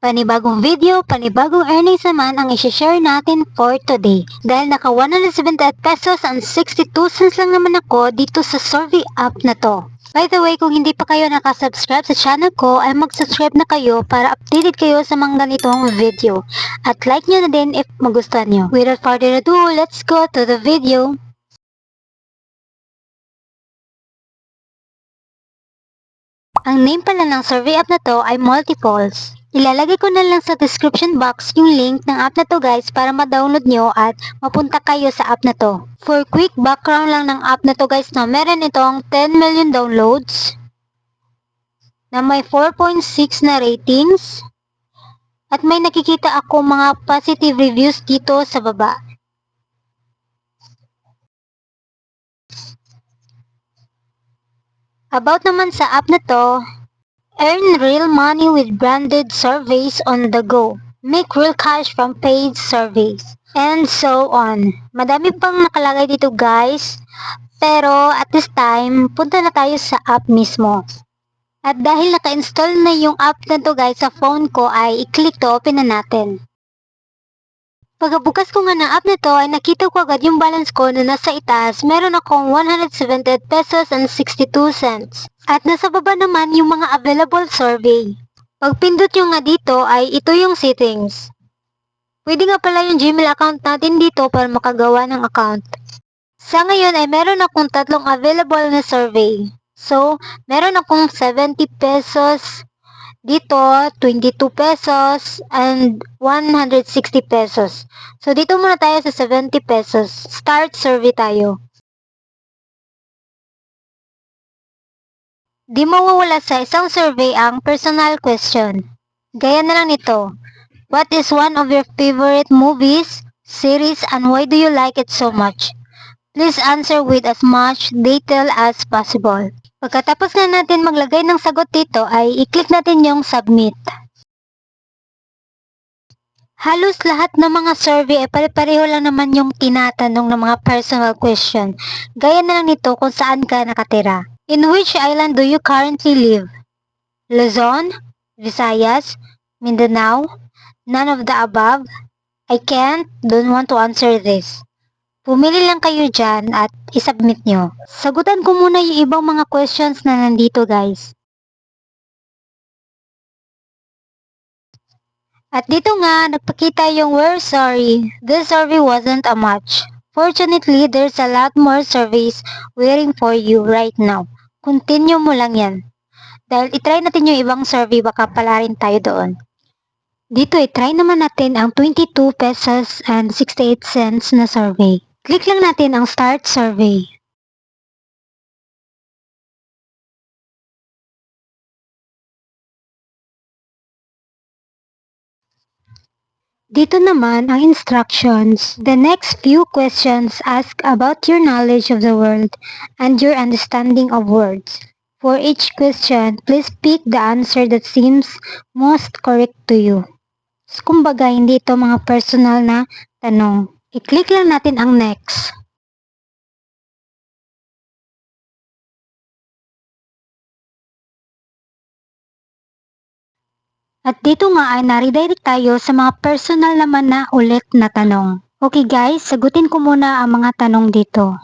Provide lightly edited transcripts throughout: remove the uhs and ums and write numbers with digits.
Panibagong video, panibagong earnings naman ang isi-share natin for today. Dahil naka 178 pesos and 62 cents lang naman ako dito sa survey app na to. By the way, kung hindi pa kayo nakasubscribe sa channel ko, ay mag-subscribe na kayo para updated kayo sa mga ganitong video. At like nyo na din if magustuhan nyo. Without further ado, let's go to the video. Ang name pala ng survey app na to ay Multipulse. Ilalagay ko na lang sa description box yung link ng app na to guys para ma-download nyo at mapunta kayo sa app na to. For quick background lang ng app na to guys, meron itong 10 million downloads na may 4.6 na ratings at may nakikita ako mga positive reviews dito sa baba. About naman sa app na to, earn real money with branded surveys on the go. Make real cash from paid surveys. And so on. Madami pang nakalagay dito guys. Pero at this time, punta na tayo sa app mismo. At dahil naka-install na yung app na to guys sa phone ko ay i-click to open na natin. Pagkabukas ko nga ng app na to ay nakita ko agad yung balance ko na nasa itaas. Meron akong 178 pesos and 62 cents. At nasa baba naman yung mga available survey. Pag pindot nyo nga dito ay ito yung settings. Pwede nga pala yung Gmail account natin dito para makagawa ng account. Sa ngayon ay meron akong tatlong available na survey. So, meron akong 70 pesos, dito 22 pesos, and 160 pesos. So, dito muna tayo sa 70 pesos. Start survey tayo. Di mawawala sa isang survey ang personal question. Gaya na lang nito. What is one of your favorite movies, series, and why do you like it so much? Please answer with as much detail as possible. Pagkatapos na natin maglagay ng sagot dito ay i-click natin yung submit. Halos lahat ng mga survey ay pare-pareho lang naman yung tinatanong ng mga personal question. Gaya na lang nito kung saan ka nakatira. In which island do you currently live? Luzon? Visayas? Mindanao? None of the above? I can't, don't want to answer this. Pumili lang kayo dyan at isubmit nyo. Sagutan ko muna yung ibang mga questions na nandito guys. At dito nga, nagpakita yung we're sorry, this survey wasn't a match. Fortunately, there's a lot more surveys waiting for you right now. Continue mo lang yan. Dahil itry natin yung ibang survey, baka pala rin tayo doon. Dito, itry naman natin ang 22 pesos and 68 cents na survey. Click lang natin ang start survey. Dito naman ang instructions. The next few questions ask about your knowledge of the world and your understanding of words. For each question, please pick the answer that seems most correct to you. So, kumbaga, hindi ito mga personal na tanong. I-click lang natin ang next. At dito nga ay na-redirect tayo sa mga personal naman na ulit na tanong. Okay guys, sagutin ko muna ang mga tanong dito.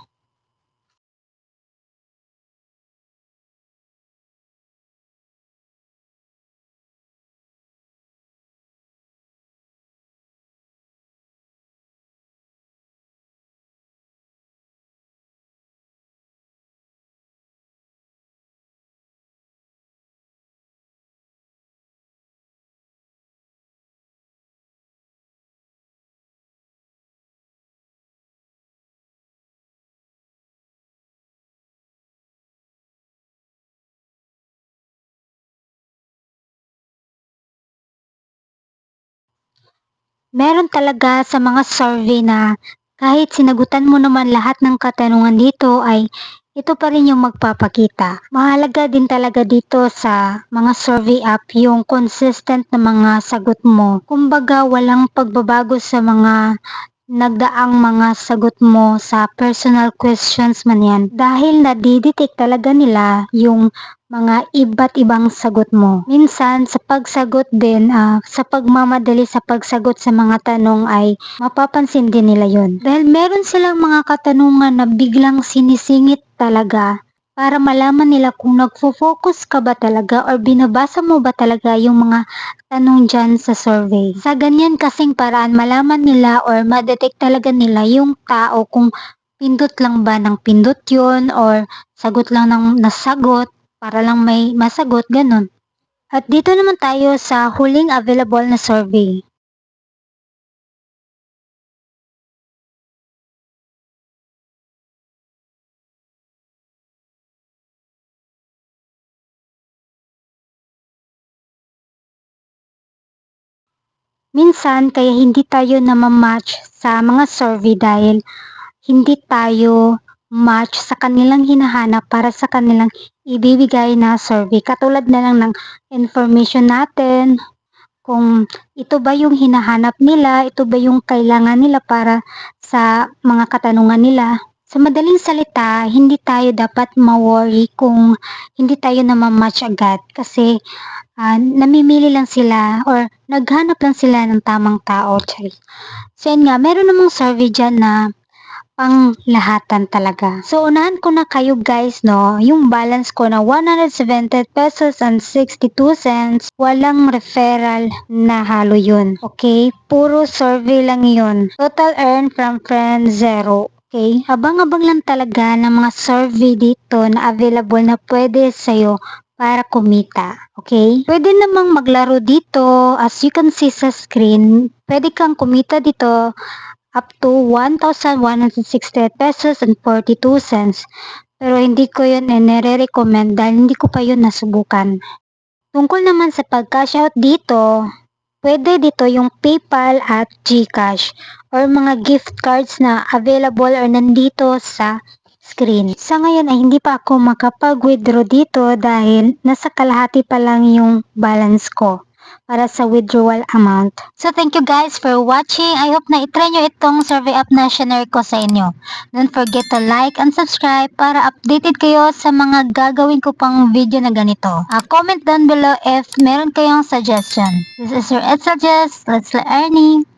Meron talaga sa mga survey na kahit sinagutan mo naman lahat ng katanungan dito ay ito pa rin yung magpapakita. Mahalaga din talaga dito sa mga survey app yung consistent na mga sagot mo. Kumbaga walang pagbabago sa mga nagdaang mga sagot mo sa personal questions man yan. Dahil nadidetect talaga nila yung mga iba't ibang sagot mo. Minsan sa pagsagot din, sa pagmamadali sa pagsagot sa mga tanong ay mapapansin din nila yon. Dahil meron silang mga katanungan na biglang sinisingit talaga para malaman nila kung nagfo-focus ka ba talaga or binabasa mo ba talaga yung mga tanong dyan sa survey. Sa ganyan kasing paraan, malaman nila or ma-detect talaga nila yung tao kung pindot lang ba ng pindot yun or sagot lang ng nasagot para lang may masagot, ganun. At dito naman tayo sa huling available na survey. Minsan kaya hindi tayo namamatch sa mga survey dahil hindi tayo match sa kanilang hinahanap para sa kanilang ibibigay na survey. Katulad na lang ng information natin, kung ito ba yung hinahanap nila, ito ba yung kailangan nila para sa mga katanungan nila. Sa madaling salita, hindi tayo dapat ma-worry kung hindi tayo namamatch agad kasi namimili lang sila or naghanap lang sila ng tamang tao. So yun nga, meron namang survey dyan na panglahatan talaga. So, unahan ko na kayo guys, no? Yung balance ko na 170 pesos and 62 cents, walang referral na halo yun. Okay? Puro survey lang yun. Total earn from friends, 0. Okay? Abang-abang lang talaga ng mga survey dito na available na pwede sa'yo para kumita. Okay? Pwede namang maglaro dito. As you can see sa screen, pwede kang kumita dito up to 1,160 pesos and 42 cents. Pero hindi ko yun nire-recommend dahil hindi ko pa yun nasubukan. Tungkol naman sa pag-cash out dito, pwede dito yung PayPal at GCash or mga gift cards na available or nandito sa screen. Sa ngayon ay hindi pa ako makapag-withdraw dito dahil nasa kalahati pa lang yung balance ko para sa withdrawal amount. So thank you guys for watching. I hope na itry nyo itong survey app na share ko sa inyo. Don't forget to like and subscribe para updated kayo sa mga gagawin ko pang video na ganito. Comment down below if meron kayong suggestion. This is your Ed Suggest. Let's learning.